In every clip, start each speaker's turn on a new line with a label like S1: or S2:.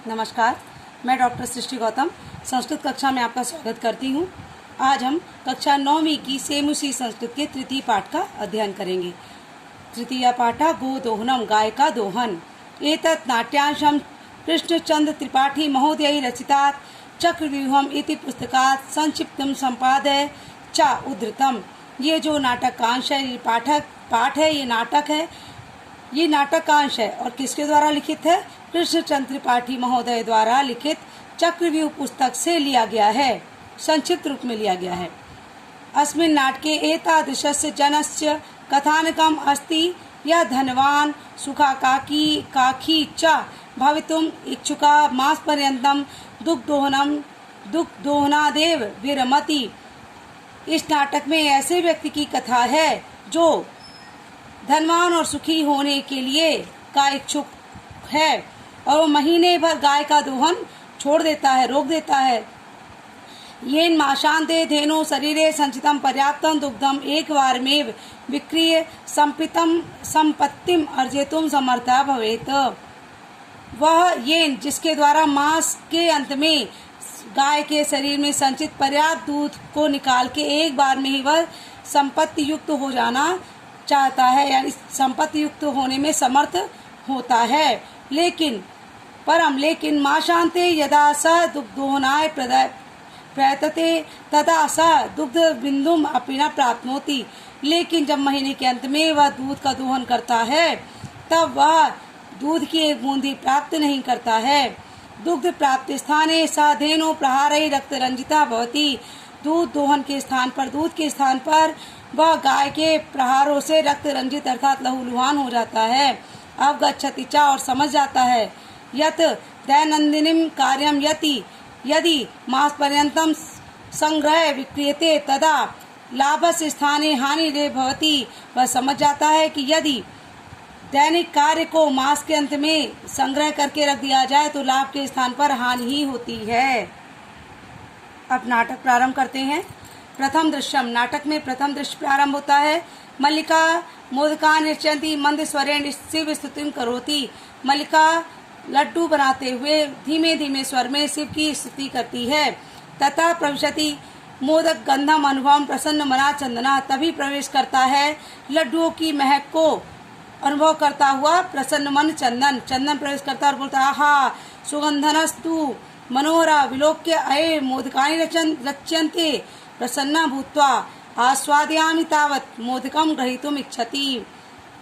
S1: नमस्कार, मैं डॉक्टर सृष्टि गौतम संस्कृत कक्षा में आपका स्वागत करती हूँ। आज हम कक्षा 9वीं की सेमुसी संस्कृत के तृतीय पाठ का अध्ययन करेंगे। तृतीय पाठ गोदोहनम, गाय का दोहन। एतत् नाट्यांशं कृष्णचंद्र त्रिपाठी महोदय रचितात् चक्रव्यूहम इति पुस्तकात् संक्षिप्तं संपादय च उद्धृतम। ये जो नाटक का अंश है, ये पाठ है, ये नाटक है, ये नाटक का अंश है और किसके द्वारा लिखित है? कृष्णचंद्र त्रिपाठी महोदय द्वारा लिखित चक्रव्यूह पुस्तक से लिया गया है, संक्षिप्त रूप में लिया गया है। अस्मिन् नाटके एतादृशस्य जनस्य कथानकम् अस्ति यः धनवान् सुखाकांक्षी च भवितुम् इच्छुका मासपर्यन्तं दुग्धोहनादेव विरमति। इस नाटक में ऐसे व्यक्ति की कथा है जो धनवान और सुखी होने के लिए का इच्छुक है और वो महीने भर गाय का दोहन छोड़ देता है, रोक देता है। येन माशान्ते धेनो शरीरे संचितम पर्याप्तम दुग्धम एक बार में विक्रीय संपत्तिम अर्जितुम समर्था भवेत। वह येन जिसके द्वारा मास के अंत में गाय के शरीर में संचित पर्याप्त दूध को निकाल के एक बार में ही वह संपत्ति युक्त हो जाना चाहता है, यानी संपत्ति युक्त होने में समर्थ होता है। लेकिन माशान्ते यदा स दुग्धोहनाय प्रयतते तदा स दुग्ध बिंदुम अपि न प्राप्नोति। लेकिन जब महीने के अंत में वह दूध का दोहन करता है तब वह दूध की एक बूंदी प्राप्त नहीं करता है। दुग्ध प्राप्त स्थाने स धेनो प्रहारै रक्त रंजिता भवति। दूध दोहन के स्थान पर वह गाय के प्रहारों से रक्त रंजित अर्थात लहूलुहान हो जाता है। अवगच्छति च और समझ जाता है। यत दैनंदिनीम कार्यम यदि मास पर्यंतम संग्रह विक्रियते तदा लाभस्य स्थाने हानि रे भवति। वह समझ जाता है कि यदि दैनिक कार्य को मास के अंत में संग्रह करके रख दिया जाए तो लाभ के स्थान पर हानि ही होती है। अब नाटक प्रारंभ करते हैं। प्रथम दृश्यम, नाटक में प्रथम दृश्य प्रारंभ होता है। मल्लिका मोदका नृत्यंती मंद स्वरेण शिव स्तुतिम करोति। मल्लिका लड्डू बनाते हुए धीमे धीमे स्वर में शिव की स्तुति करती है। तथा प्रविशति मोदक गंधम अनुभव प्रसन्न मना चंदना। तभी प्रवेश करता है लड्डुओं की महक को अनुभव करता हुआ प्रसन्न मन चंदन प्रवेश करता और बोलता आहा सुगंधनस्तु मनोहरा विलोक्य अये मोदकानि रच्यन्ते प्रसन्ना भूत्वा आस्वादयामि तावत् मोदकम ग्रहीतुम इच्छति।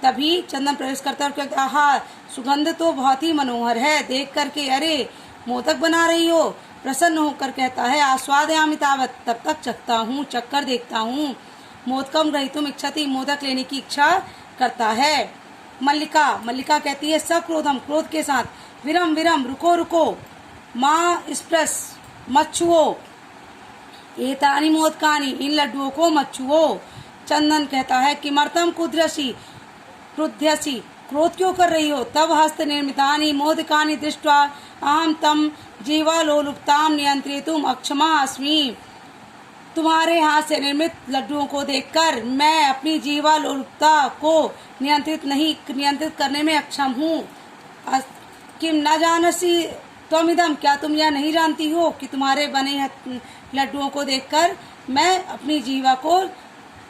S1: तभी चंदन प्रवेश करता और कहता आहा सुगंध तो बहुत ही मनोहर है। देख करके अरे मोदक बना रही हो, प्रसन्न होकर कहता है आस्वादयामि तावत्, तब तक चख कर देखता हूँ। मोदकम ग्रहीतुम इच्छति, मोदक लेने की इच्छा करता है। मल्लिका कहती है सक्रोधम, क्रोध के साथ। विरम रुको माँ स्प्रस, मत छुओ। एतानि मोदकानि, इन लड्डुओं को मत छुओ। चंदन कहता है किमर्थम क्रुध्यसि, क्रोध क्यों कर रही हो? तब हस्त निर्मितानि मोदकानि दृष्ट्वा अहम तम जीवालोलुप्ताम नियंत्रितुम अक्षमा अस्मि। तुम्हारे हाथ से निर्मित लड्डुओं को देखकर मैं अपनी जीवालोलुपता को नियंत्रित करने में अक्षम हूँ। किम न जानसी त्वमिदम, क्या तुम यह नहीं जानती हो कि तुम्हारे बने लड्डुओं को देखकर मैं अपनी जीवा को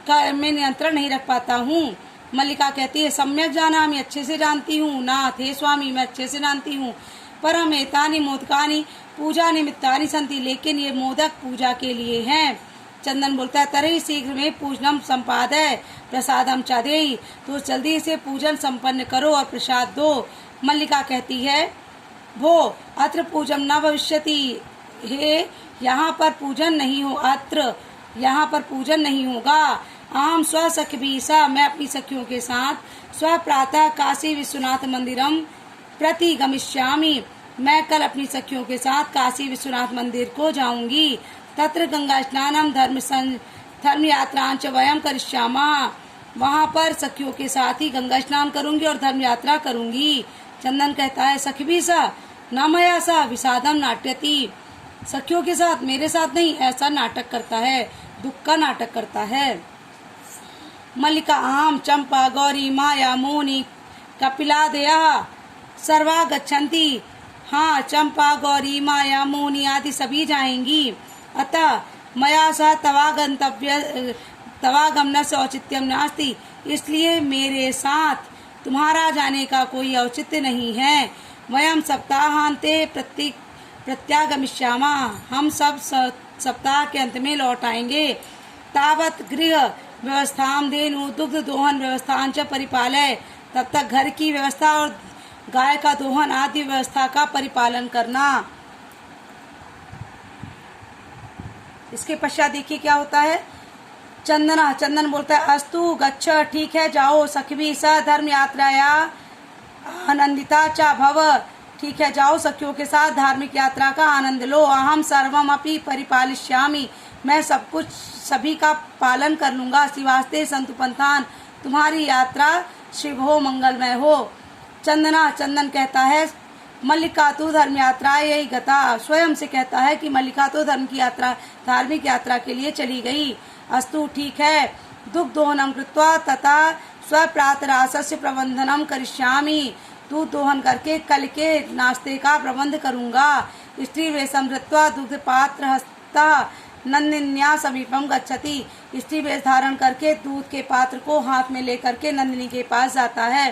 S1: में नियंत्रण नहीं रख पाता हूँ। मल्लिका कहती है सम्यक जाना, मैं अच्छे से जानती हूँ। नाथ हे स्वामी, मैं अच्छे से जानती हूँ। परम एतानि मोदकानि पूजा निमित्तानि संति, लेकिन ये मोदक पूजा के लिए हैं। चंदन बोलता है तरही शीघ्र में पूजनम संपादय प्रसादम च देहि, तो जल्दी से पूजन संपन्न करो और प्रसाद दो। मल्लिका कहती है भो अत्र पूजन न भविष्यति, हे यहाँ पर पूजन नहीं होगा। आम स्वसखी सा, मैं अपनी सखियों के साथ स्व प्रातः काशी विश्वनाथ मंदिरम प्रति गमिष्यामि, मैं कल अपनी सखियों के साथ काशी विश्वनाथ मंदिर को जाऊंगी। तत्र गंगा स्नानम धर्म यात्रांच वयम करिष्यामा, वहाँ पर सखियों के साथ ही गंगा स्नान करूंगी और धर्म यात्रा करूंगी। चंदन कहता है सखी सा न मया सा विषादम नाट्यति, सखियों के साथ, मेरे साथ नहीं, ऐसा नाटक करता है, दुख का नाटक करता है। मल्लिका आम चंपा गौरी माया मोनी कपिलादयः सर्वा गच्छन्ति हाँ, चंपा, गौरी, माया, मोहिनी आदि सभी जाएंगी। अतः मया सह तवागमनस्य औचित्यम नास्ति, इसलिए मेरे साथ तुम्हारा जाने का कोई औचित्य नहीं है। वयम सप्ताहांते प्रत्यागमिष्यामः, हम सब सप्ताह के अंत में लौट आएंगे। तावत गृह व्यवस्थां धेनु दुग्ध दोहन व्यवस्थां च परिपालय, तब तक घर की व्यवस्था और गाय का दोहन आदि व्यवस्था का परिपालन करना। इसके पश्चात देखिए क्या होता है। चंदन बोलता है अस्तु गच्छ, ठीक है जाओ, सखी स धर्म यात्राया आनंदिता च भव, ठीक है जाओ सखियों के साथ धार्मिक यात्रा का आनंद लो। अहम सर्वम अपि परिपालिष्यामि, मैं सब कुछ सभी का पालन कर लूंगा। शिवास्ते संतु पंथान, तुम्हारी यात्रा शिव हो, मंगलमय हो। चंदन कहता है मल्लिका तो धर्म यात्रा यही गता, स्वयं से कहता है कि मल्लिका तो धार्मिक यात्रा के लिए चली गई। अस्तु ठीक है, दुग्ध दोहनम कृत्वा तथा स्वप्रातरासस्य प्रबंधनम करिष्यामि, दूध दोहन करके कल के नाश्ते का प्रबंध करूंगा। स्त्री वेशम धृत्वा दुग्ध पात्र हस्ता नंदिन्या समीपम गच्छति, स्त्री वेश धारण करके दूध के पात्र को हाथ में लेकर के नंदिनी के पास जाता है।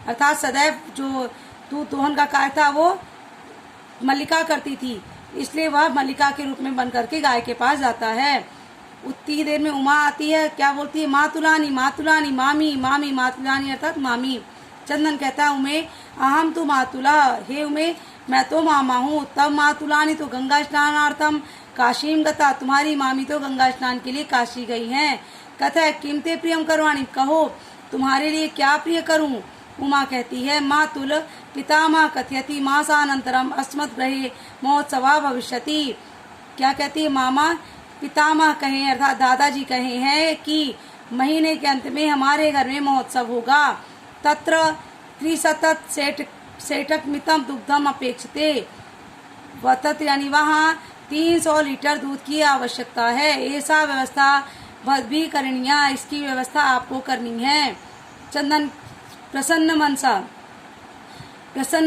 S1: अर्थात सदैव जो दूध दोहन का कार्य था वो मल्लिका करती थी, इसलिए वह मल्लिका के रूप में बन करके गाय के पास जाता है। उतनी देर में उमा आती है, क्या बोलती है, मातुलानी मातुलानी मामी मामी, मातुलानी अर्थात मामी। चंदन कहता है उमे अहम तो मातुला, हे उमे मैं तो मामा हूँ। तब मातुलानी तो गंगा स्नानार्थम काशीम गता, तुम्हारी मामी तो गंगा स्नान के लिए काशी गई हैं। कथा किमते प्रियम करवाणी, कहो तुम्हारे लिए क्या प्रिय करूं। उमा कहती है मातुल पितामह कथयति मासानंतरम अस्मत् ग्रहे महोत्सवा भविष्यति, क्या कहती है मामा पितामह कहे अर्थात दादाजी कहे हैं कि महीने के अंत में हमारे घर में महोत्सव होगा। तत्र त्रिशतत सेठक मितम दुग्धम अपेक्षते, वतत यानी वहाँ 300 लीटर दूध की आवश्यकता है। ऐसा व्यवस्था भी करणीय, इसकी व्यवस्था आपको करनी है। चंदन प्रसन्न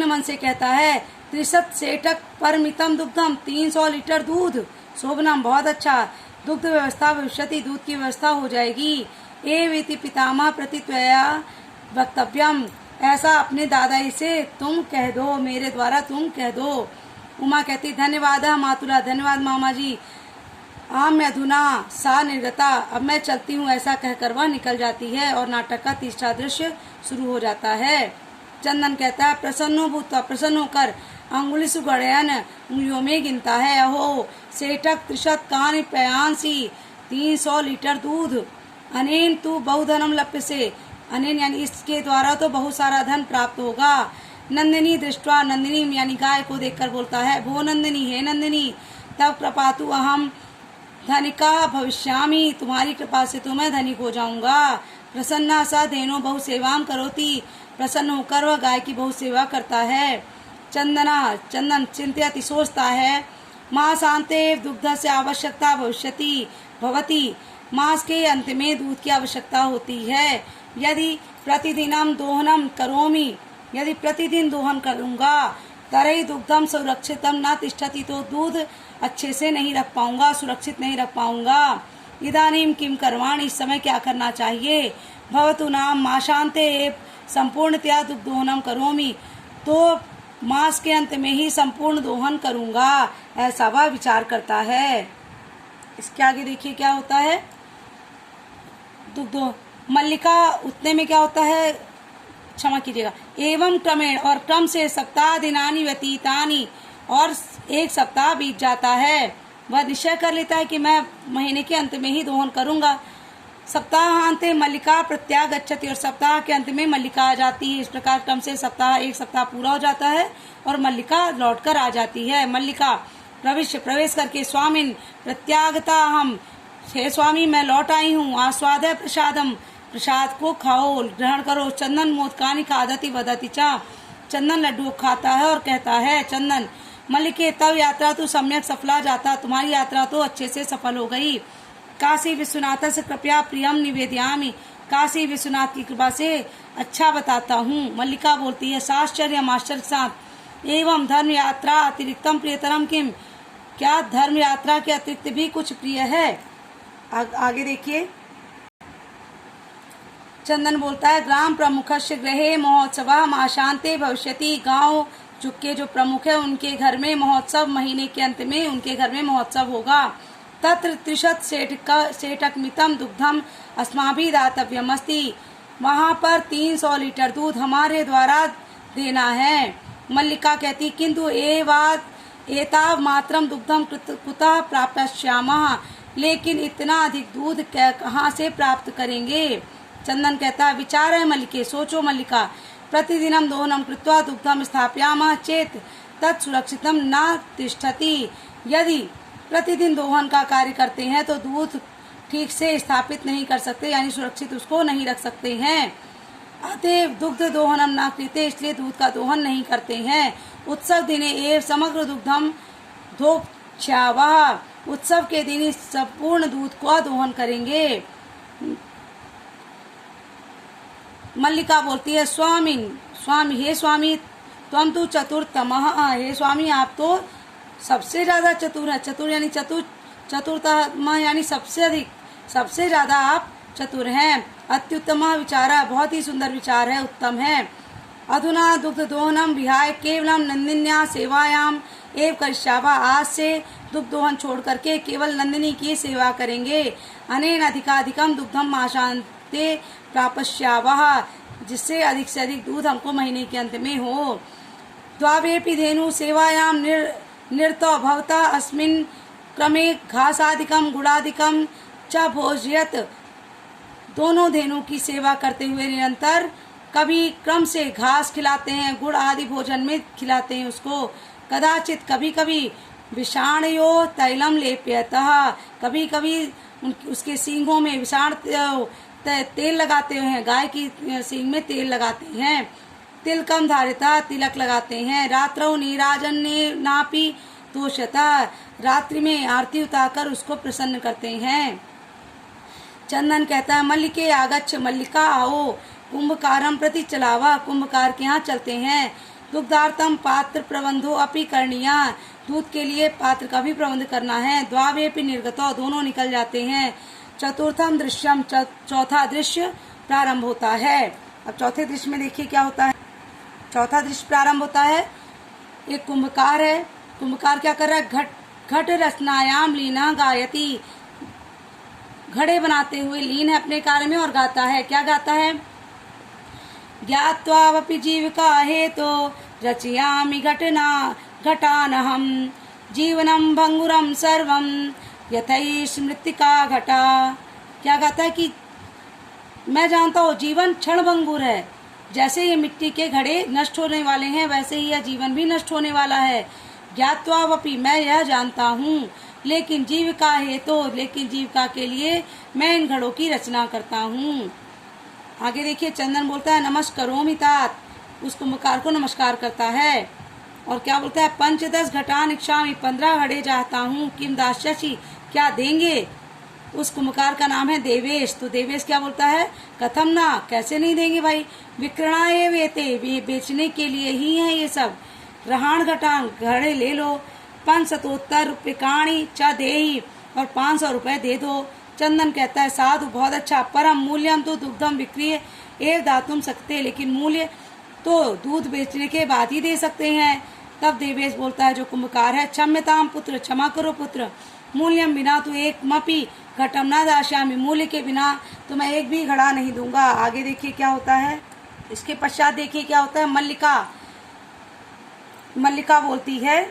S1: मन से कहता है 63 सेठक परमितम दुग्धम, 300 लीटर दूध, शोभनम बहुत अच्छा, दुग्ध व्यवस्था भविष्यति, दूध की व्यवस्था हो जाएगी। एवेति पितामह प्रति त्वया वक्तव्यम, ऐसा अपने दादाजी से तुम कह दो, मेरे द्वारा तुम कह दो। उमा कहती धन्यवाद मातुला, धन्यवाद मामा जी। आम अधुना सा निर्गता, अब मैं चलती हूँ, ऐसा कहकर वह निकल जाती है और नाटक का तीसरा दृश्य शुरू हो जाता है। चंदन कहता है प्रसन्नो भूत्वा, प्रसन्न होकर अंगुली सुगड़यन, उंगलियों में गिनता है। अहो सेठक त्रिशत कान पयांसी, 300 लीटर दूध, अनेन तू बहुधनम लप्य से, अनेन यानी इसके द्वारा तो बहुत सारा धन प्राप्त होगा। नंदिनी दृष्टवा, नंदिनी यानी गाय को देखकर बोलता है भो नंदिनी, हे नंदिनी तब कृपातु अहम धनिका भविष्यामि, तुम्हारी कृपा से तो मैं धनिक हो जाऊंगा। प्रसन्ना सा धेनो बहु सेवाम करोति, प्रसन्न होकर वह गाय की बहुत सेवा करता है। चंदन चिंत्यति सोचता है मास शांते दुग्ध से आवश्यकता भविष्यति भवति, मास के अंत में दूध की आवश्यकता होती है। यदि प्रतिदिनम दोहनम करोमि, यदि प्रतिदिन दोहन करूंगा, तरई दुग्धम सुरक्षितम न तिष्ठति, तो दूध अच्छे से नहीं रख पाऊंगा, सुरक्षित नहीं रख पाऊंगा। इदानीम किम करवाणी, इस समय क्या करना चाहिए। भवतु नाम माशांते संपूर्णतया दुग्ध दोहनम करोमि, तो मास के अंत में ही संपूर्ण दोहन करूंगा, ऐसा वह विचार करता है। इसके आगे देखिए क्या होता है। दुग्ध मल्लिका उतने में क्या होता है, क्षमा कीजिएगा, एवं क्रमेण और क्रम से सप्ताह दिनानि व्यतीतानि, और एक सप्ताह बीत जाता है। वह निश्चय कर लेता है कि मैं महीने के अंत में ही दोहन करूंगा। सप्ताहांते मल्लिका प्रत्यागच्छति, और सप्ताह के अंत में मल्लिका आ जाती है। इस प्रकार क्रम से एक सप्ताह पूरा हो जाता है और मल्लिका लौटकर आ जाती है। मल्लिका प्रवेश करके स्वामिन प्रत्यागता हम, हे स्वामी मैं लौट आई हूँ। आस्वाद प्रसादम, प्रसाद को खाओ, ग्रहण करो। चंदन मोदकानी खादति वदति चा, चंदन लड्डू खाता है और कहता है चंदन मल्लिके तब यात्रा तो सम्यक सफला जाता, तुम्हारी यात्रा तो अच्छे से सफल हो गई। काशी विश्वनाथ से कृपया प्रियम निवेदयामि, काशी विश्वनाथ की कृपा से अच्छा बताता हूँ। मल्लिका बोलती है साश्चर्य आश्चर्य के साथ, एवं धर्म यात्रा अतिरिक्तम प्रियतरम किम, क्या धर्म यात्रा के अतिरिक्त भी कुछ प्रिय है? आगे देखिए, चंदन बोलता है ग्राम प्रमुखस्य गृहे महोत्सवः आशान्ते भविष्यति। गांव के जो प्रमुख है उनके घर में महोत्सव, महीने के अंत में उनके घर में महोत्सव होगा। तत्र 30 सेठकमितं दुग्धम अस्माभिः दातव्यमस्ति, वहाँ पर 300 लीटर दूध हमारे द्वारा देना है। मल्लिका कहती किंतु एताव मात्रम दुग्धम कुतः प्राप्स्यामः, लेकिन इतना अधिक दूध कहाँ से प्राप्त करेंगे? चंदन कहता है विचार है मल्लिके, सोचो मल्लिका, प्रतिदिनं दोहनं कृत्वा दुग्धम स्थापयामः चेत तत् सुरक्षितम न तिष्ठति। यदि प्रतिदिन दोहन का कार्य करते हैं तो दूध ठीक से स्थापित नहीं कर सकते, यानी सुरक्षित उसको नहीं रख सकते हैं। अतएव दुग्ध दोहनम न कृते, इसलिए दूध का दोहन नहीं करते हैं। उत्सव दिने एव समग्र दुग्धम धोक्ष्यावः, उत्सव के दिन इस संपूर्ण दूध को दोहन करेंगे। मल्लिका बोलती है स्वामी, हे स्वामी त्वं तु चतुरतमः, हे स्वामी आप तो सबसे ज्यादा चतुर है। चतुर यानी चतुरतम यानी सबसे अधिक, सबसे ज्यादा आप चतुर हैं। अत्युत्तम विचार, बहुत ही सुंदर विचार है, उत्तम है। अधुना दुग्ध दोहनम विहाय केवलम नंदिन्या सेवायाम एव करिष्यामः, आज से दुग्ध दोहन छोड़ करके केवल नंदिनी की सेवा करेंगे। अनेन अधिकाधिकम दुग्धम आशान्ते प्राप्स्यावः, जिससे अधिक से अधिक दूध हमको महीने के अंत में हो। द्वावेपि धेनु सेवायाम निरतो भवता अस्मिन् क्रमे घासादिकम गुड़ादिकम च भोज्यत, दोनों धेनु की सेवा करते हुए निरंतर कभी क्रम से घास खिलाते हैं, गुड़ आदि भोजन में खिलाते हैं उसको। कदाचित कभी कभी विषाणयो तैलम लेप्यतः, कभी कभी उसके सींगों में विषाण तेल लगाते हैं, गाय की सींग में तेल लगाते हैं। तिलकम धारिता, तिलक लगाते हैं। रात्रौ नीराजन्य नापी तोषता, रात्रि में आरती उतारकर उसको प्रसन्न करते हैं। चंदन कहता है मल्लिके आगच्छ, मल्लिका आओ, कुंभकारम प्रति चलावा, कुंभकार के यहाँ चलते हैं। दुग्धार्थम पात्र प्रबंधो अपि करणीया, दूध के लिए पात्र का भी प्रबंध करना है। द्वावेपि निर्गतो, दोनों निकल जाते हैं। चतुर्थम दृश्यम, चौथा दृश्य प्रारंभ होता है। अब चौथे दृश्य में देखिए क्या होता है। चौथा दृश्य प्रारंभ होता है, एक कुंभकार है। कुंभकार क्या कर रहा है, घट रचनायाम लीना गायति, घड़े बनाते हुए लीन है अपने कार्य में और गाता है। क्या गाता है, ज्ञात्वावपि जीविका हेतो रचयामि घटानहम जीवनम भंगुरम सर्वम यथैष मृत्तिका घटा। क्या कहता है कि मैं जानता हूँ जीवन क्षण भंगुर है, जैसे ये मिट्टी के घड़े नष्ट होने वाले हैं वैसे ही यह जीवन भी नष्ट होने वाला है। ज्ञात्वावपि, मैं यह जानता हूँ, लेकिन जीविका हेतो, लेकिन जीविका के लिए मैं इन घड़ों की रचना करता हूँ। आगे देखिए, चंदन बोलता है नमस्करोमि तात, उस कुंभकार को नमस्कार करता है। और क्या बोलता है, 5-10 घटान इच्छामि, 15 घड़े चाहता हूँ। किम दास्यसि, क्या देंगे? उस कुंभकार का नाम है देवेश। तो देवेश क्या बोलता है, कथम ना, कैसे नहीं देंगे भाई, विक्रणाय वेते, वे बेचने के लिए ही है ये सब। रहाण घटान, घड़े ले लो। 570 रूप्यकाणि च देहि, और 500 रुपए दे दो। चंदन कहता है साधु, बहुत अच्छा। परम मूल्यम तो दुग्धम विक्रिय एव दातुम सकते, लेकिन मूल्य तो दूध बेचने के बाद ही दे सकते हैं। तब देवेश बोलता है जो कुंभकार है, क्षम्यताम पुत्र, क्षमा करो पुत्र, मूल्यम बिना तो एक मपी घटम न दास्यामि, मूल्य के बिना तो मैं एक भी घड़ा नहीं दूंगा। आगे देखिए क्या होता है, इसके पश्चात देखिए क्या होता है। मल्लिका बोलती है,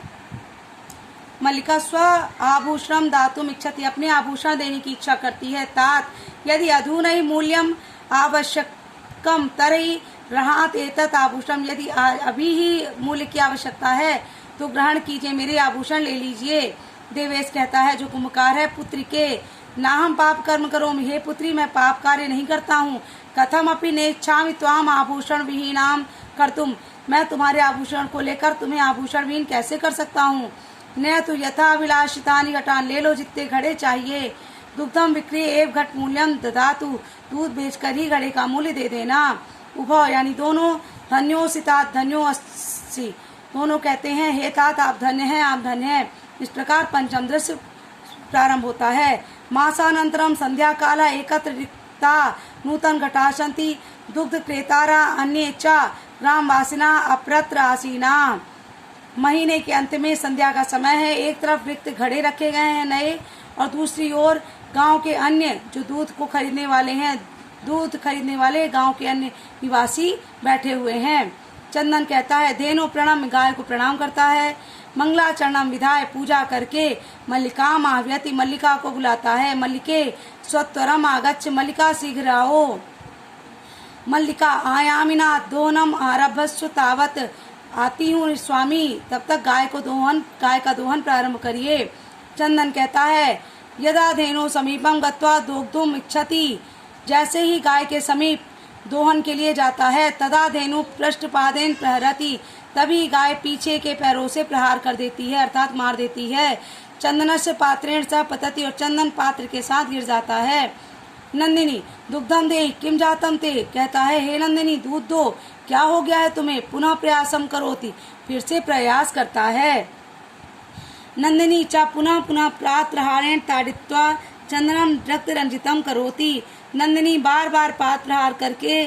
S1: मल्लिका स्व आभूषणम दातुम इच्छति, अपने आभूषण देने की इच्छा करती है। तात यदि अधुना ही मूल्यम आवश्यकम तरही रहात एतत् आभूषण, यदि अभी ही मूल्य की आवश्यकता है तो ग्रहण कीजिए, मेरे आभूषण ले लीजिए। देवेश कहता है जो कुंभकार है, पुत्री के ना हम पाप कर्म करो, हे पुत्री मैं पाप कार्य नहीं करता हूँ। कथम अपि नेच्छामि त्वाम आभूषण विहीनाम कर्तुम, मैं तुम्हारे आभूषण को लेकर तुम्हें आभूषण विहीन कैसे कर सकता हूँ। न तो यथाभिलाषितानि घटान, ले लो जितने घड़े चाहिए। दुग्धम विक्री एव घट मूल्यम ददातु, दूध बेचकर ही घड़े का मूल्य दे देना। उभय यानी दोनों, धन्यो सितात, धन्यो अस्सी, दोनों कहते हैं, हे तात आप धन्य हैं, आप धन्य हैं। इस प्रकार पंचम दृश्य प्रारंभ होता है। मासानंतरम संध्या काला एकत्र रिक्ता नूतन घटाशंति दुग्ध क्रेतारा अन्य च ग्रामवासिना अप्रत्र आसीना। महीने के अंत में संध्या का समय है। एक तरफ रिक्त घड़े रखे गए हैं नए, और दूसरी ओर गांव के अन्य जो दूध को खरीदने वाले हैं, दूध खरीदने वाले गांव के अन्य निवासी बैठे हुए हैं। चंदन कहता है, धेनु प्रणाम, गाय को प्रणाम करता है। मंगलाचरणम विधाय, पूजा करके मल्लिका आह्वयति, मल्लिका को बुलाता है। मल्लिके स्वत्वरम आगच्छ, मल्लिका शीघ्र आओ। मल्लिका आयामिना दोहनम आरभस्व तावत, आती हूँ स्वामी, तब तक गाय का दोहन प्रारंभ करिए। चंदन कहता है, यदा धेनु समीपम गत्वा दोग्धुम इच्छति, जैसे ही गाय के समीप दोहन के लिए जाता है, तदा धेनु पृष्ठपादेन प्रहरति, तभी गाय पीछे के पैरों से प्रहार कर देती है, अर्थात मार देती है। चंदनस्य पात्रेण सह पतति, और चंदन पात्र के साथ गिर जाता है। नंदिनी दुग्धम दे किम जातम ते, कहता है, हे नंदिनी दूध दो, क्या हो गया है तुम्हें। पुनः प्रयासम करोति, फिर से प्रयास करता है। नंदिनी च पुनः पुनः पात्रहारेण ताड़ित्वा चंदनम रक्त रंजितम करोति, नंदिनी बार बार पात्र प्रहार करके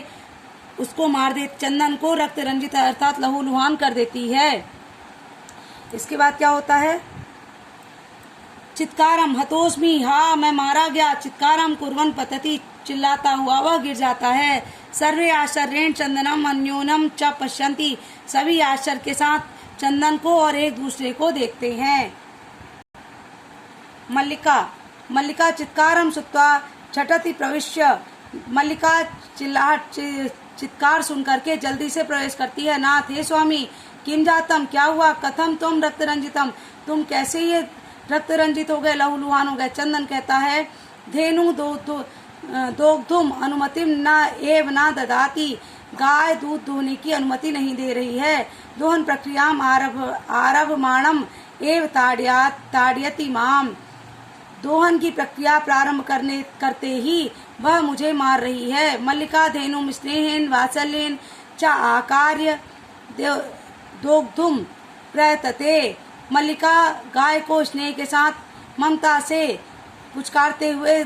S1: उसको मार दे, चंदन को रक्त रंजित अर्थात लहूलुहान कर देती है। इसके बाद क्या होता है, चित्कारम हतोस्मि, हा मैं मारा गया। चित्कारम कुर्वन पतति, चिल्लाता हुआ वह गिर जाता है। सर्वे आश्चर्येण चंदनम अन्योनम च पश्यन्ति, सभी आश्चर्य के साथ चंदन को और एक दूसरे को देखते हैं। मल्लिका चित्कारम सुत्वा झटति प्रविश्य, मल्लिका चित्कार सुन करके जल्दी से प्रवेश करती है। नाथ, हे स्वामी, किम जातम, क्या हुआ। कथम तुम रक्त रंजितम, तुम कैसे ये रक्त रंजित हो गए, लहूलुहान हो गए। चंदन कहता है, धेनु दोग्धुम अनुमतिम न एव न ददाति, गाय दूध दोहने की अनुमति नहीं दे रही है। दोहन प्रक्रियाम आरभमाणम एव ताड़यति माम, दोहन की प्रक्रिया प्रारंभ करते ही वह मुझे मार रही है। मल्लिका धेनुम स्नेहेन वात्सल्येन च आकार्य दोग्धुम प्रयतते, मल्लिका गाय को स्नेह के साथ ममता से पुचकारते हुए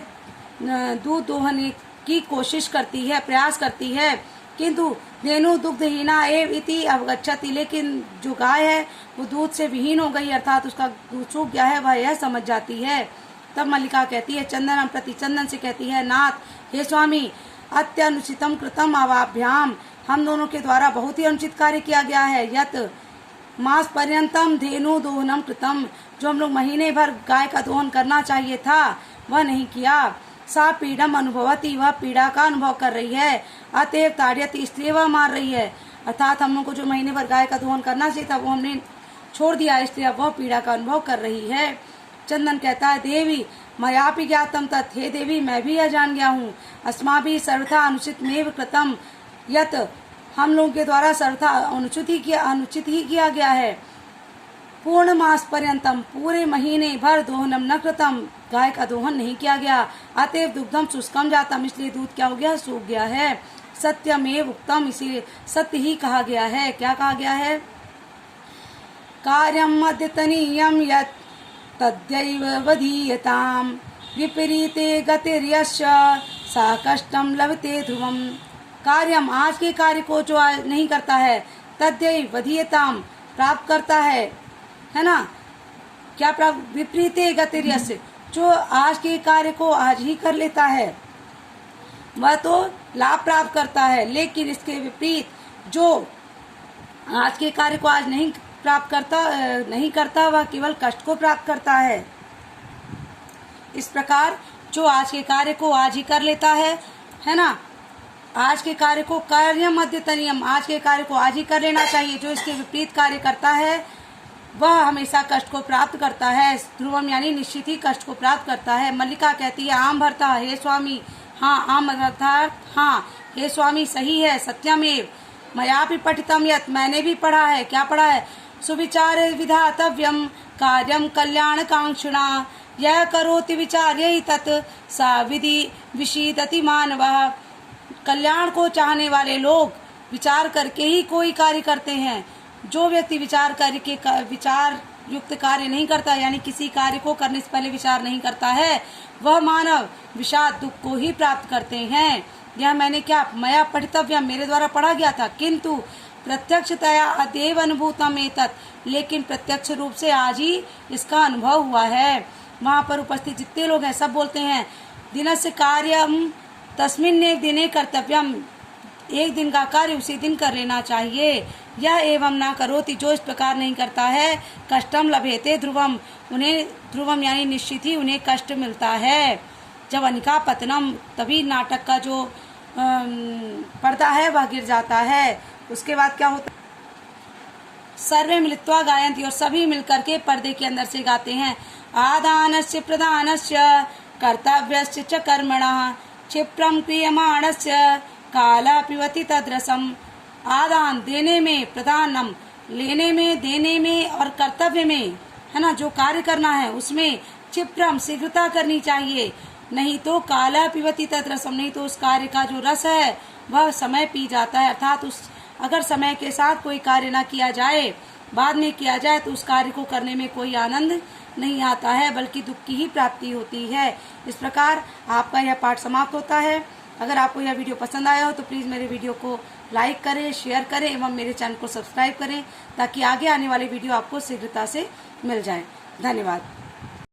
S1: दूध दोहने की कोशिश करती है, प्रयास करती है। किंतु धेनु दुग्धहीना एव इति अवगच्छति, लेकिन जो गाय है वो दूध से विहीन हो गई, अर्थात उसका दूध सूख गया है, वह यह समझ जाती है। तब मल्लिका कहती है, चंदनम प्रति, चंदन से कहती है, नाथ, हे स्वामी, अत्यनुचितम कृतम अवाभ्याम, हम दोनों के द्वारा बहुत ही अनुचित कार्य किया गया है। यत मास पर्यंतम धेनु दोहनम कृतम, जो हम लोग महीने भर गाय का दोहन करना चाहिए था वह नहीं किया। सा पीड़म अनुभवती, वह पीड़ा का अनुभव कर रही है। अतएव ताड़यति, इसलिए वह मार रही है, अर्थात हम लोग को जो महीने भर गाय का दोहन करना चाहिए था वो हमने छोड़ दिया, इसलिए अब वह पीड़ा का अनुभव कर रही है। चंदन कहता है, देवी मयापि ज्ञातम तत्, हे देवी मैं भी यह जान गया हूँ। अस्माभि सर्वथा अनुचित मेव कृतम यत, हम लोगों के द्वारा सर्वथा अनुचित ही किया गया है। पूर्ण मास पर्यंतम, पूरे महीने भर दोहनम न कृतम, गाय का दोहन नहीं किया गया। अतएव दुग्धम शुष्कम जातम, इसलिए दूध क्या हो गया, सूख गया है। सत्यमेव उक्तम, इसीलिए सत्य ही कहा गया है। क्या कहा गया है, कार्यम अद्यतनीयम यत् तद्यैव वधीयताम, विपरीते गतिर्यस्य सा कष्टम लभते ध्रुवम। कार्यम, आज के कार्य को जो आज नहीं करता है, तद्यैव वधीयताम, प्राप्त करता है ना, क्या प्राप्त, विपरीते गतिर्यस्य, जो आज के कार्य को आज ही कर लेता है वह तो लाभ प्राप्त करता है, लेकिन इसके विपरीत जो आज के कार्य को आज नहीं करता वह केवल कष्ट को प्राप्त करता है। इस प्रकार जो आज के कार्य को आज ही कर लेता है ना, आज के कार्य को कार्यम अद्यतनीयम, आज के कार्य को आज ही कर लेना चाहिए। जो इसके विपरीत कार्य करता है वह हमेशा कष्ट को प्राप्त करता है। ध्रुवम यानी निश्चित ही कष्ट को प्राप्त करता है। मल्लिका कहती है, आम भरता, हे स्वामी, हाँ आम अर्थात हाँ, हे स्वामी सही है। सत्यमेव मयापि पठितम यत्, मैंने भी पढ़ा है। क्या पढ़ा है, सुविचार विधातव्यम कार्यम कल्याण कांक्षिणा, यह करोति विचार्य ही तत् सा विधि विशीदति मानवः। कल्याण को चाहने वाले लोग विचार करके ही कोई कार्य करते हैं, जो व्यक्ति विचार युक्त कार्य नहीं करता, यानी किसी कार्य को करने से पहले विचार नहीं करता है, वह मानव विषाद दुख को ही प्राप्त करते हैं। यह मैंने क्या मया पठितव्यम, मेरे द्वारा पढ़ा गया था, किंतु प्रत्यक्षतया अदेव अनुभूतम एतत्, लेकिन प्रत्यक्ष रूप से आज ही इसका अनुभव हुआ है। वहाँ पर उपस्थित जितने लोग हैं सब बोलते हैं दिनस्य कार्यम तस्मिन् दिने कर्तव्यम, एक दिन का कार्य उसी दिन कर लेना चाहिए। यह एवं ना करोति, जो इस प्रकार नहीं करता है, कष्टम लभेते ध्रुवम, उन्हें ध्रुवम यानी निश्चित ही उन्हें कष्ट मिलता है। जब अनिका पतनम, तभी नाटक का जो पर्दा है वह गिर जाता है। उसके बाद क्या होता है, सर्वे मिलित्वा गायन्ति, और सभी मिलकर के पर्दे के अंदर से गाते हैं। आदानस्य प्रदानस्य कर्तव्यस्य च कर्मणः क्षिप्रम क्रियमाणस्य काला पिबति तद्रसम। आदान देने में, प्रदानम लेने में, देने में, और कर्तव्य में, है ना, जो कार्य करना है उसमें क्षिप्रम शीघ्रता करनी चाहिए, नहीं तो काला पिबति तद्रसम, नहीं तो उस कार्य का जो रस है वह समय पी जाता है। अर्थात अगर समय के साथ कोई कार्य ना किया जाए, बाद में किया जाए, तो उस कार्य को करने में कोई आनंद नहीं आता है, बल्कि दुख की ही प्राप्ति होती है। इस प्रकार आपका यह पाठ समाप्त होता है। अगर आपको यह वीडियो पसंद आया हो तो प्लीज़ मेरे वीडियो को लाइक करें, शेयर करें एवं मेरे चैनल को सब्सक्राइब करें, ताकि आगे आने वाली वीडियो आपको शीघ्रता से मिल जाए। धन्यवाद।